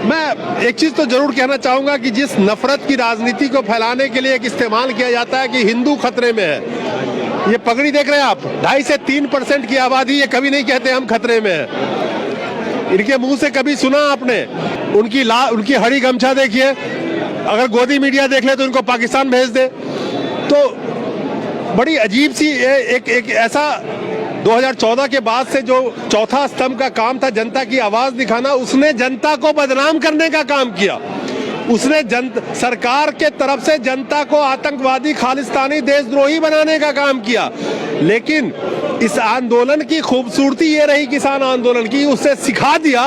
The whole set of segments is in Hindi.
मैं एक चीज तो जरूर कहना चाहूंगा कि जिस नफरत की राजनीति को फैलाने के लिए एक इस्तेमाल किया जाता है कि हिंदू खतरे में है, ये पगड़ी देख रहे हैं आप, 2.5 से 3% की आबादी, ये कभी नहीं कहते हम खतरे में है। इनके मुंह से कभी सुना आपने? उनकी हरी गमछा देखिए, अगर गोदी मीडिया देख ले तो इनको पाकिस्तान भेज दे। तो बड़ी अजीब सी एक ऐसा 2014 के बाद से जो चौथा स्तंभ का काम था जनता की आवाज दिखाना, उसने जनता को बदनाम करने का काम किया। उसने सरकार के तरफ से जनता को आतंकवादी, खालिस्तानी, देशद्रोही बनाने का काम किया। लेकिन इस आंदोलन की खूबसूरती ये रही, किसान आंदोलन की, उससे सिखा दिया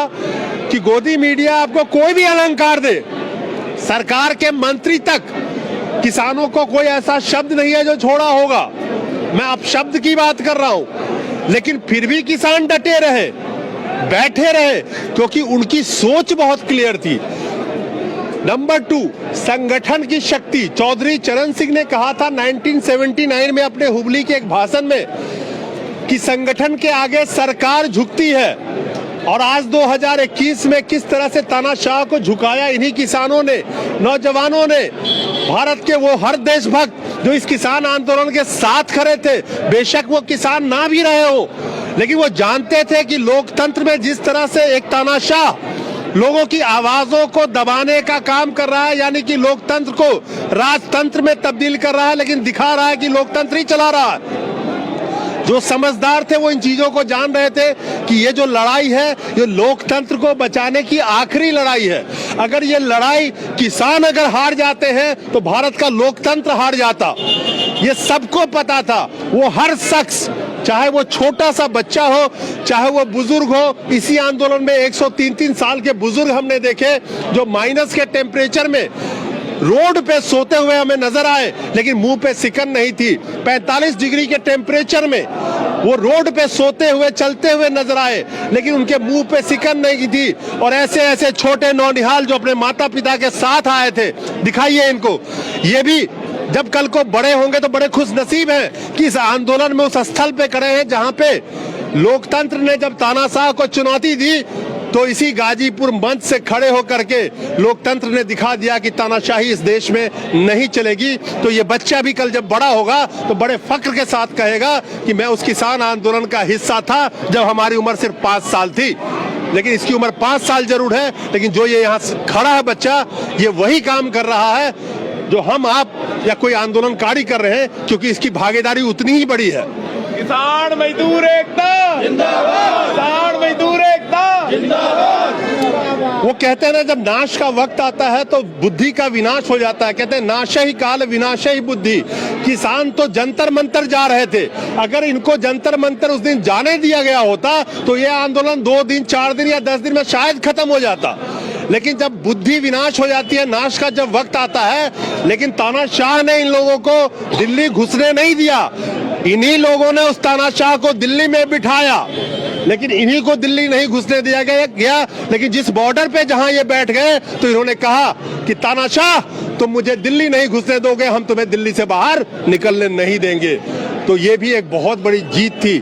कि गोदी मीडिया आपको कोई भी अलंकार दे, सरकार के मंत्री तक, किसानों को कोई ऐसा शब्द नहीं है जो छोड़ा होगा। मैं अब शब्द की बात कर रहा हूं, लेकिन फिर भी किसान डटे रहे, बैठे रहे, क्योंकि उनकी सोच बहुत क्लियर थी। नंबर 2, संगठन की शक्ति। चौधरी चरण सिंह ने कहा था 1979 में अपने हुबली के एक भाषण में कि संगठन के आगे सरकार झुकती है, और आज 2021 में किस तरह से तानाशाह को झुकाया इन्हीं किसानों ने, नौजवानों ने, भारत के वो हर देशभक्त जो इस किसान आंदोलन के साथ खड़े थे। बेशक वो किसान ना भी रहे हो, लेकिन वो जानते थे कि लोकतंत्र में जिस तरह से एक तानाशाह लोगों की आवाजों को दबाने का काम कर रहा है, यानी कि लोकतंत्र को राजतंत्र में तब्दील कर रहा है, लेकिन दिखा रहा है कि लोकतंत्र ही चला रहा है। जो समझदार थे वो इन चीजों को जान रहे थे कि ये जो लड़ाई है, ये लोकतंत्र को बचाने की आखिरी लड़ाई है। अगर ये लड़ाई किसान अगर हार जाते हैं तो भारत का लोकतंत्र हार जाता। ये सबको पता था। वो हर शख्स, चाहे वो छोटा सा बच्चा हो, चाहे वो बुजुर्ग हो, इसी आंदोलन में 103 साल के बुजुर्ग हमने देखे जो माइनस के टेम्परेचर में रोड पे सोते हुए हमें नजर आए, लेकिन मुंह पे सिकन नहीं थी। 45 डिग्री के टेम्परेचर में वो रोड पे सोते हुए, चलते हुए नजर आए, लेकिन उनके मुंह पे सिकन नहीं थी। और ऐसे ऐसे छोटे नौनिहाल जो अपने माता पिता के साथ आए थे, दिखाइए इनको। ये भी जब कल को बड़े होंगे तो बड़े खुश नसीब हैं कि इस आंदोलन में उस स्थल पे खड़े हैं जहां पे लोकतंत्र ने जब तानाशाह को चुनौती दी तो इसी गाजीपुर मंच से खड़े होकर के लोकतंत्र ने दिखा दिया कि तानाशाही इस देश में नहीं चलेगी। तो ये बच्चा भी कल जब बड़ा होगा तो बड़े फक्र के साथ कहेगा कि मैं उस किसान आंदोलन का हिस्सा था जब हमारी उम्र सिर्फ 5 साल थी। लेकिन इसकी उम्र 5 साल जरूर है, लेकिन जो ये यहाँ खड़ा है बच्चा, ये वही काम कर रहा है जो हम, आप या कोई आंदोलनकारी कर रहे हैं, क्योंकि इसकी भागीदारी उतनी ही बड़ी है। किसान मजदूर एकता जिंदाबाद, किसान मजदूर एकता जिंदाबाद। वो कहते हैं ना, जब नाश का वक्त आता है तो बुद्धि का विनाश हो जाता है। कहते हैं नाश ही काल विनाश ही बुद्धि। किसान तो जंतर मंतर जा रहे थे, अगर इनको जंतर मंतर उस दिन जाने दिया गया होता तो ये आंदोलन 2 दिन, 4 दिन या 10 दिन में शायद खत्म हो जाता। लेकिन जब बुद्धि विनाश हो जाती है, नाश का जब वक्त आता है, लेकिन तानाशाह ने इन लोगों को दिल्ली घुसने नहीं दिया। इन्हीं लोगों ने उस तानाशाह को दिल्ली में बिठाया, लेकिन इन्हीं को दिल्ली नहीं घुसने दिया गया। लेकिन जिस बॉर्डर पे जहां ये बैठ गए तो इन्होंने कहा कि तानाशाह तुम मुझे दिल्ली नहीं घुसने दोगे, हम तुम्हें दिल्ली से बाहर निकलने नहीं देंगे। तो ये भी एक बहुत बड़ी जीत थी।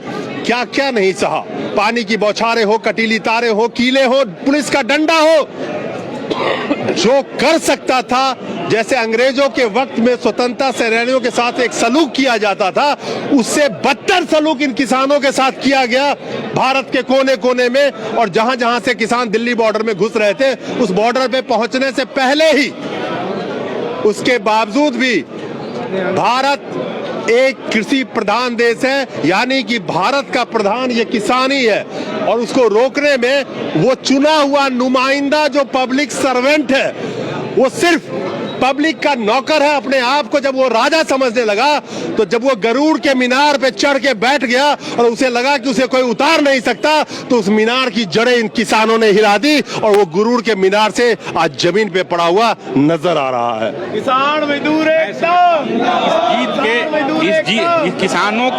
क्या क्या नहीं सहा, पानी की बौछारें हो, कटीली तारे हो, कीले हो, पुलिस का डंडा हो, जो कर सकता था, जैसे अंग्रेजों के वक्त में स्वतंत्रता सेनानियों के साथ एक सलूक किया जाता था, उससे बदतर सलूक इन किसानों के साथ किया गया भारत के कोने कोने में। और जहां जहां से किसान दिल्ली बॉर्डर में घुस रहे थे, उस बॉर्डर पे पहुंचने से पहले ही, उसके बावजूद भी भारत एक कृषि प्रधान देश है, यानी कि भारत का प्रधान ये किसान ही है। और उसको रोकने में वो चुना हुआ नुमाइंदा जो पब्लिक सर्वेंट है, वो सिर्फ पब्लिक का नौकर है। अपने आप को जब वो राजा समझने लगा, तो जब वो गरुड़ के मीनार पे चढ़ के बैठ गया और उसे लगा कि उसे कोई उतार नहीं सकता, तो उस मीनार की जड़ें इन किसानों ने हिला दी और वो गरुड़ के मीनार से आज जमीन पे पड़ा हुआ नजर आ रहा है। किसान मजदूर एकता, इस किसानों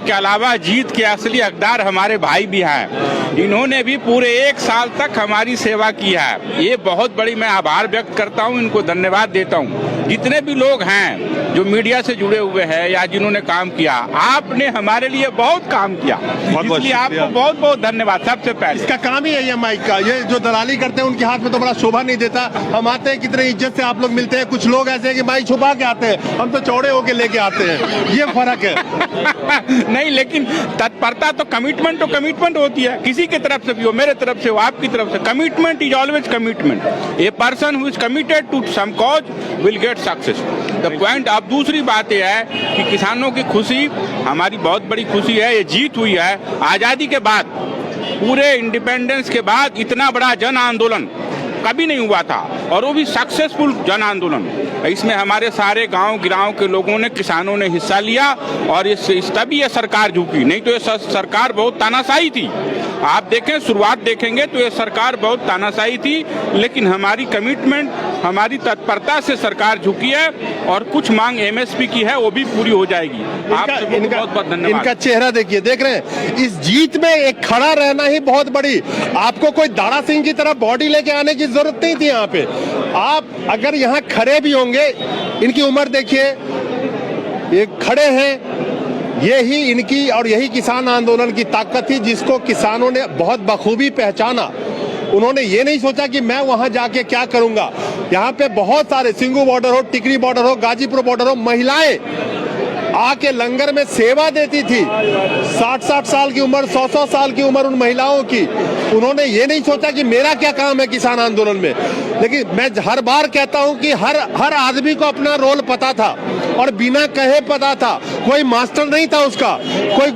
के अलावा जीत के असली हकदार हमारे भाई भी हैं। इन्होंने भी पूरे 1 साल तक हमारी सेवा की है। ये बहुत बड़ी मैं आभार व्यक्त करता हूँ, इनको धन्यवाद देता हूँ। जितने भी लोग हैं जो मीडिया से जुड़े हुए हैं या जिन्होंने काम किया, आपने हमारे लिए बहुत काम किया, इसलिए आपको बहुत बहुत धन्यवाद। सबसे पहले इसका काम ही है ये माइक का, ये जो दलाली करते हैं उनके हाथ में तो बड़ा शोभा नहीं देता। हम आते हैं कितने इज्जत से आप लोग मिलते हैं, कुछ लोग ऐसे हैं कि माइक छुपा के आते हैं, हम तो चौड़े होके लेके आते हैं, ये फर्क है। नहीं, लेकिन तत्परता तो कमिटमेंट होती है, किसी की तरफ से भी हो, मेरे तरफ से हो, आपकी तरफ से। Commitment is always commitment. A person who is committed to some cause will get success. The point. अब दूसरी बात यह है कि किसानों की खुशी हमारी बहुत बड़ी खुशी है। ये जीत हुई है आजादी के बाद, पूरे इंडिपेंडेंस के बाद इतना बड़ा जन आंदोलन कभी नहीं हुआ था, और वो भी सक्सेसफुल जन आंदोलन। इसमें हमारे सारे गांव गिराव के लोगों ने, किसानों ने हिस्सा लिया, और इस तभी ये सरकार झुकी, नहीं तो ये सरकार बहुत तानाशाही थी। आप देखें, शुरुआत देखेंगे तो ये सरकार बहुत तानाशाही थी, लेकिन हमारी कमिटमेंट, हमारी तत्परता से सरकार झुकी है, और कुछ मांग एमएसपी की है वो भी पूरी हो जाएगी। आपको बहुत बहुत धन्यवाद। इनका चेहरा देखिए, देख रहे हैं, इस जीत में एक खड़ा रहना ही बहुत बड़ी। आपको कोई दारा सिंह की तरह बॉडी लेके आने की जरूरत नहीं थी। यहाँ पे आप अगर यहाँ खड़े भी होंगे, इनकी उम्र देखिए, ये खड़े हैं, ये ही इनकी और यही किसान आंदोलन की ताकत थी, जिसको किसानों ने बहुत बखूबी पहचाना। उन्होंने ये नहीं सोचा कि मैं वहां जाके क्या करूंगा। यहाँ पे बहुत सारे, सिंगू बॉर्डर हो, टिकरी बॉर्डर हो, गाजीपुर बॉर्डर हो, महिलाएं आके लंगर में सेवा देती थी। 60-60 साल की उम्र, 100-100 साल की उम्र उन महिलाओं की। उन्होंने ये नहीं सोचा कि मेरा क्या काम है किसान आंदोलन में। लेकिन मैं हर बार कहता हूं कि हर आदमी को अपना रोल पता था, और बिना कहे पता था। कोई मास्टर नहीं था उसका, कोई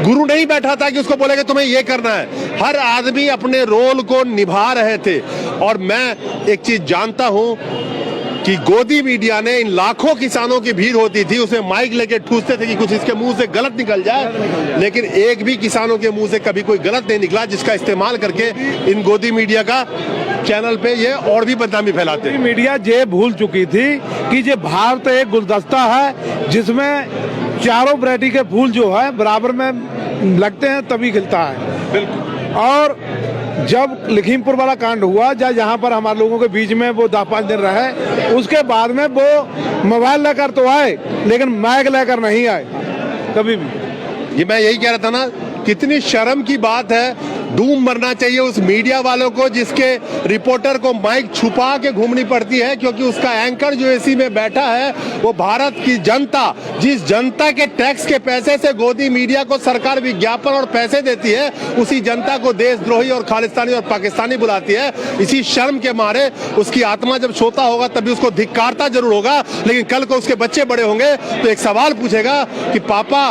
गुरु नहीं बैठा था कि उसको बोलेगा तुम्हें ये करना है। हर आदमी अपने रोल को निभा रहे थे। और मैं एक चीज जानता हूं कि गोदी मीडिया ने, इन लाखों किसानों की भीड़ होती थी, उसमें माइक लेके ठूसते थे कि कुछ इसके मुंह से गलत निकल जाए, लेकिन एक भी किसानों के मुंह से कभी कोई गलत नहीं निकला, जिसका इस्तेमाल करके इन गोदी मीडिया का चैनल पे ये और भी बदनामी फैलाते हैं। मीडिया ये भूल चुकी थी कि ये भारत एक गुलदस्ता है, जिसमें चारों वैरायटी के फूल जो है बराबर में लगते हैं तभी खिलता है। बिल्कुल। और जब लखीमपुर वाला कांड हुआ, जहाँ पर हमारे लोगों के बीच में वो 10-5 दिन रहे, उसके बाद में वो मोबाइल लेकर तो आए, लेकिन माइक लेकर नहीं आए कभी भी। ये मैं यही कह रहा था ना, कितनी शर्म की बात है। डूब मरना चाहिए उस मीडिया वालों को जिसके रिपोर्टर को माइक छुपा के घूमनी पड़ती है, क्योंकि उसका एंकर जो एसी में बैठा है वो भारत की जनता, जिस जनता के टैक्स के पैसे से गोदी मीडिया को सरकार विज्ञापन और पैसे देती है, उसी जनता को देशद्रोही और खालिस्तानी और पाकिस्तानी बुलाती है। इसी शर्म के मारे उसकी आत्मा जब सोता होगा तभी उसको धिक्कारता जरूर होगा, लेकिन कल को उसके बच्चे बड़े होंगे तो एक सवाल पूछेगा कि पापा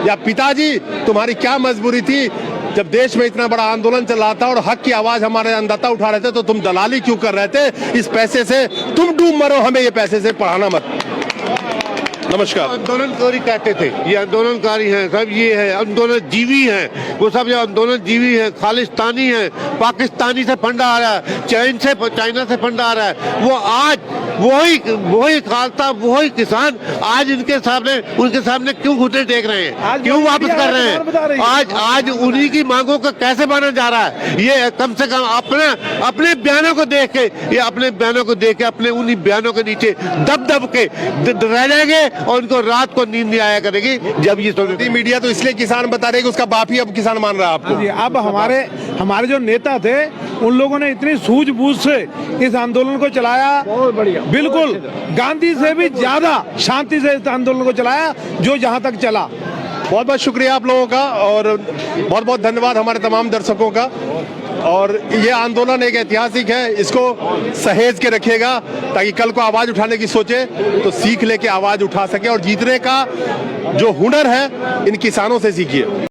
या पिताजी, तुम्हारी क्या मजबूरी थी जब देश में इतना बड़ा आंदोलन चल रहा था और हक की आवाज हमारे अन्नदाता उठा रहे थे, तो तुम दलाली क्यों कर रहे थे? इस पैसे से तुम डूब मरो, हमें ये पैसे से पढ़ाना मत। नमस्कार। आंदोलनकारी कहते थे, ये आंदोलनकारी हैं सब, ये है आंदोलन जीवी हैं, वो सब ये आंदोलन जीवी हैं, खालिस्तानी हैं, पाकिस्तानी से फंड आ रहा है, चाइना से फंड आ रहा है। वो आज वही खालसा, वही किसान आज उनके सामने क्यों घुटने टेक रहे हैं, क्यों वापस कर रहे हैं? आज उन्हीं की मांगों का कैसे माना जा रहा है? ये कम से कम अपने बयानों को देख के, अपने उन्हीं बयानों के नीचे दब के रह जाएंगे, और उनको रात को नींद नहीं आया करेगी जब ये मीडिया तो इसलिए किसान बता रहे कि उसका बाप ही अब किसान मान रहा है आपको। अब हमारे जो नेता थे, उन लोगों ने इतनी सूझबूझ से इस आंदोलन को चलाया, बहुत बढ़िया, बिल्कुल गांधी से भी ज्यादा शांति से इस आंदोलन को चलाया जो जहां तक चला। बहुत बहुत शुक्रिया आप लोगों का, और बहुत बहुत धन्यवाद हमारे तमाम दर्शकों का। और ये आंदोलन एक ऐतिहासिक है, इसको सहेज के रखिएगा ताकि कल को आवाज उठाने की सोचे तो सीख लेके आवाज उठा सके, और जीतने का जो हुनर है इन किसानों से सीखिए।